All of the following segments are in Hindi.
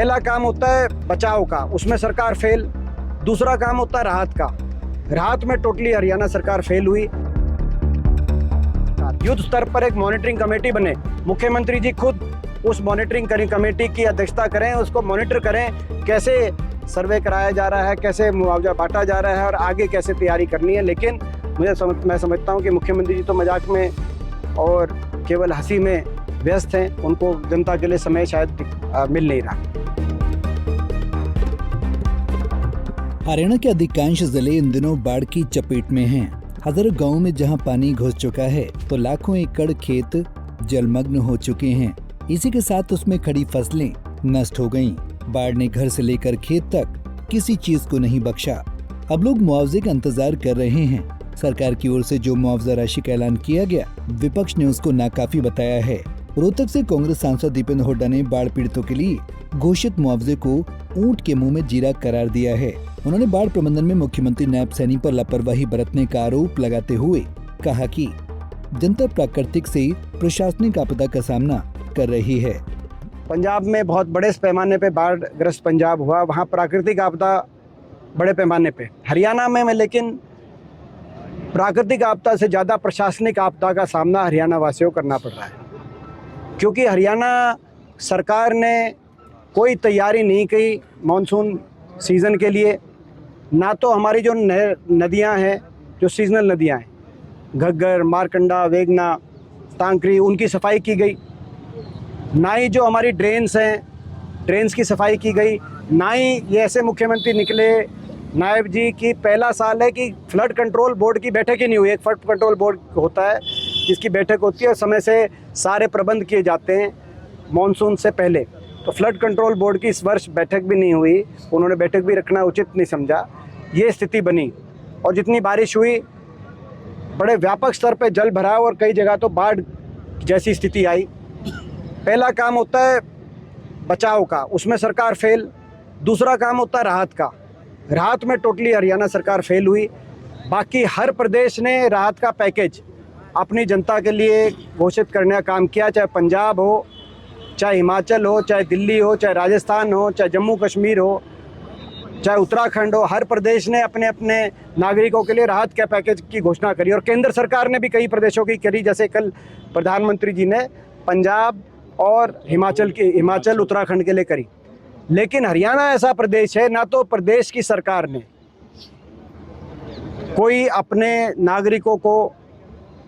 पहला काम होता है बचाव का, उसमें सरकार फेल। दूसरा काम होता है राहत का, राहत में टोटली हरियाणा सरकार फेल हुई। युद्ध स्तर पर एक मॉनिटरिंग कमेटी बने, मुख्यमंत्री जी खुद उस मॉनिटरिंग कमेटी की अध्यक्षता करें, उसको मॉनिटर करें कैसे सर्वे कराया जा रहा है, कैसे मुआवजा बांटा जा रहा है और आगे कैसे तैयारी करनी है। लेकिन मैं समझता हूँ कि मुख्यमंत्री जी तो मजाक में और केवल हंसी में व्यस्त हैं, उनको जनता के लिए समय शायद मिल नहीं रहा। हरियाणा के अधिकांश जिले इन दिनों बाढ़ की चपेट में हैं। हजारों गांवों में जहां पानी घुस चुका है तो लाखों एकड़ खेत जलमग्न हो चुके हैं। इसी के साथ उसमें खड़ी फसलें नष्ट हो गईं। बाढ़ ने घर से लेकर खेत तक किसी चीज को नहीं बख्शा। अब लोग मुआवजे का इंतजार कर रहे हैं। सरकार की ओर से जो मुआवजा राशि का ऐलान किया गया, विपक्ष ने उसको नाकाफी बताया है। रोहतक से कांग्रेस सांसद दीपेंद्र हुड्डा ने बाढ़ पीड़ितों के लिए घोषित मुआवजे को ऊंट के मुंह में जीरा करार दिया है। उन्होंने बाढ़ प्रबंधन में मुख्यमंत्री नायब सैनी पर लापरवाही बरतने का आरोप लगाते हुए कहा कि जनता प्राकृतिक से प्रशासनिक आपदा का सामना कर रही है। पंजाब में बहुत बड़े पैमाने पे बाढ़ ग्रस्त पंजाब हुआ, वहाँ प्राकृतिक आपदा बड़े पैमाने पे। हरियाणा में लेकिन प्राकृतिक आपदा से ज़्यादा प्रशासनिक आपदा का सामना हरियाणा वासियों को करना पड़ रहा है, क्योंकि हरियाणा सरकार ने कोई तैयारी नहीं की मानसून सीज़न के लिए। ना तो हमारी जो नदियां हैं, जो सीजनल नदियां हैं, घग्गर, मारकंडा, वेगना, टांकरी, उनकी सफाई की गई, ना ही जो हमारी ड्रेन्स हैं, ड्रेन्स की सफाई की गई, ना ही ये ऐसे मुख्यमंत्री निकले नायब जी की पहला साल है कि फ्लड कंट्रोल बोर्ड की बैठक ही नहीं हुई। एक फ्लड कंट्रोल बोर्ड होता है जिसकी बैठक होती है और समय से सारे प्रबंध किए जाते हैं मॉनसून से पहले। तो फ्लड कंट्रोल बोर्ड की इस वर्ष बैठक भी नहीं हुई, उन्होंने बैठक भी रखना उचित नहीं समझा। ये स्थिति बनी और जितनी बारिश हुई, बड़े व्यापक स्तर पे जल भराव और कई जगह तो बाढ़ जैसी स्थिति आई। पहला काम होता है बचाव का, उसमें सरकार फेल। दूसरा काम होता है राहत का, राहत में टोटली हरियाणा सरकार फेल हुई। बाकी हर प्रदेश ने राहत का पैकेज अपनी जनता के लिए घोषित करने का काम किया, चाहे पंजाब हो, चाहे हिमाचल हो, चाहे दिल्ली हो, चाहे राजस्थान हो, चाहे जम्मू कश्मीर हो, चाहे उत्तराखंड हो। हर प्रदेश ने अपने अपने नागरिकों के लिए राहत के पैकेज की घोषणा करी और केंद्र सरकार ने भी कई प्रदेशों की करी, जैसे कल प्रधानमंत्री जी ने पंजाब और हिमाचल उत्तराखंड के लिए करी। लेकिन हरियाणा ऐसा प्रदेश है, ना तो प्रदेश की सरकार ने कोई अपने नागरिकों को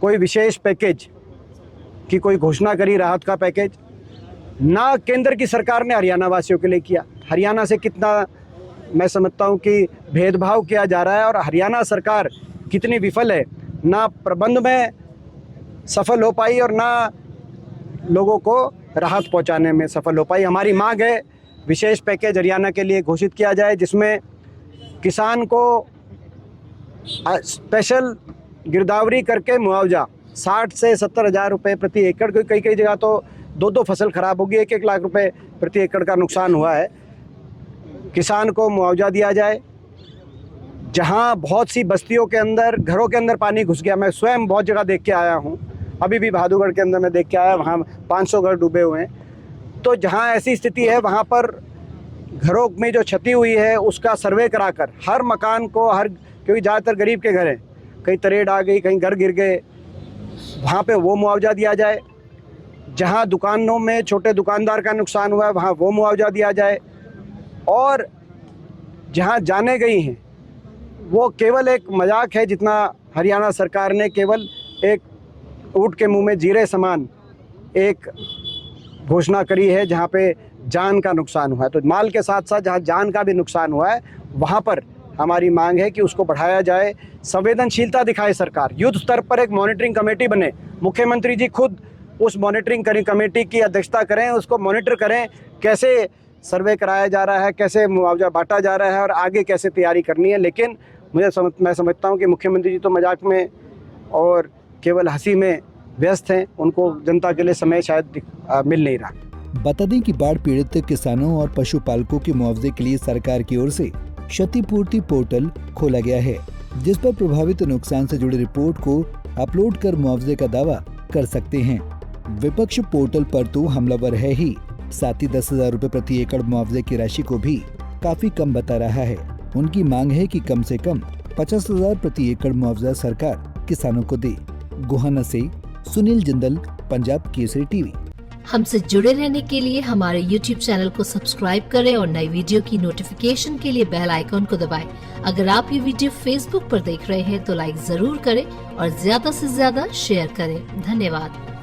कोई विशेष पैकेज की कोई घोषणा करी, राहत का पैकेज, ना केंद्र की सरकार ने हरियाणा वासियों के लिए किया। हरियाणा से कितना मैं समझता हूँ कि भेदभाव किया जा रहा है और हरियाणा सरकार कितनी विफल है, ना प्रबंध में सफल हो पाई और ना लोगों को राहत पहुँचाने में सफल हो पाई। हमारी मांग है विशेष पैकेज हरियाणा के लिए घोषित किया जाए, जिसमें किसान को स्पेशल गिरदावरी करके मुआवजा 60 से 70 हज़ार रुपये प्रति एकड़, कई जगह तो दो फसल खराब होगी, 1-1 लाख रुपए प्रति एकड़ का नुकसान हुआ है, किसान को मुआवजा दिया जाए। जहां बहुत सी बस्तियों के अंदर, घरों के अंदर पानी घुस गया, मैं स्वयं बहुत जगह देख के आया हूं, अभी भी बहादुरगढ़ के अंदर मैं देख के आया, वहां 500 घर डूबे हुए हैं। तो जहां ऐसी स्थिति है, वहां पर घरों में जो क्षति हुई है उसका सर्वे कराकर हर मकान को, क्योंकि ज़्यादातर गरीब के घर हैं, कहीं तरेड़ आ गई, कहीं घर गिर गए, वहाँ पे वो मुआवजा दिया जाए। जहाँ दुकानों में छोटे दुकानदार का नुकसान हुआ है वहाँ वो मुआवजा दिया जाए। और जहाँ जाने गई हैं वो केवल एक मजाक है, जितना हरियाणा सरकार ने केवल एक ऊँट के मुंह में जीरे समान एक घोषणा करी है, जहाँ पे जान का नुकसान हुआ है। तो माल के साथ साथ जहाँ जान का भी नुकसान हुआ है वहाँ पर हमारी मांग है कि उसको बढ़ाया जाए, संवेदनशीलता दिखाए सरकार। युद्ध स्तर पर एक मॉनिटरिंग कमेटी बने, मुख्यमंत्री जी खुद उस मॉनिटरिंग कमेटी की अध्यक्षता करें, उसको मॉनिटर करें कैसे सर्वे कराया जा रहा है, कैसे मुआवजा बांटा जा रहा है और आगे कैसे तैयारी करनी है। लेकिन मैं समझता हूँ कि मुख्यमंत्री जी तो मजाक में और केवल हंसी में व्यस्त हैं, उनको जनता के लिए समय शायद मिल नहीं रहा। बता दें कि बाढ़ पीड़ित किसानों और पशुपालकों के मुआवजे के लिए सरकार की ओर से क्षतिपूर्ति पोर्टल खोला गया है, जिस पर प्रभावित नुकसान से जुड़ी रिपोर्ट को अपलोड कर मुआवजे का दावा कर सकते हैं। विपक्ष पोर्टल पर तो हमलावर है ही, साथ ही 10,000 रुपए प्रति एकड़ मुआवजे की राशि को भी काफी कम बता रहा है। उनकी मांग है कि कम से कम 50,000 प्रति एकड़ मुआवजा सरकार किसानों को दे। गोहाना से सुनील जिंदल, पंजाब केसरी टीवी। हमसे जुड़े रहने के लिए हमारे YouTube चैनल को सब्सक्राइब करें और नई वीडियो की नोटिफिकेशन के लिए बेल आइकॉन को दबाएं। अगर आप ये वीडियो Facebook पर देख रहे हैं तो लाइक जरूर करें और ज्यादा से ज्यादा शेयर करें। धन्यवाद।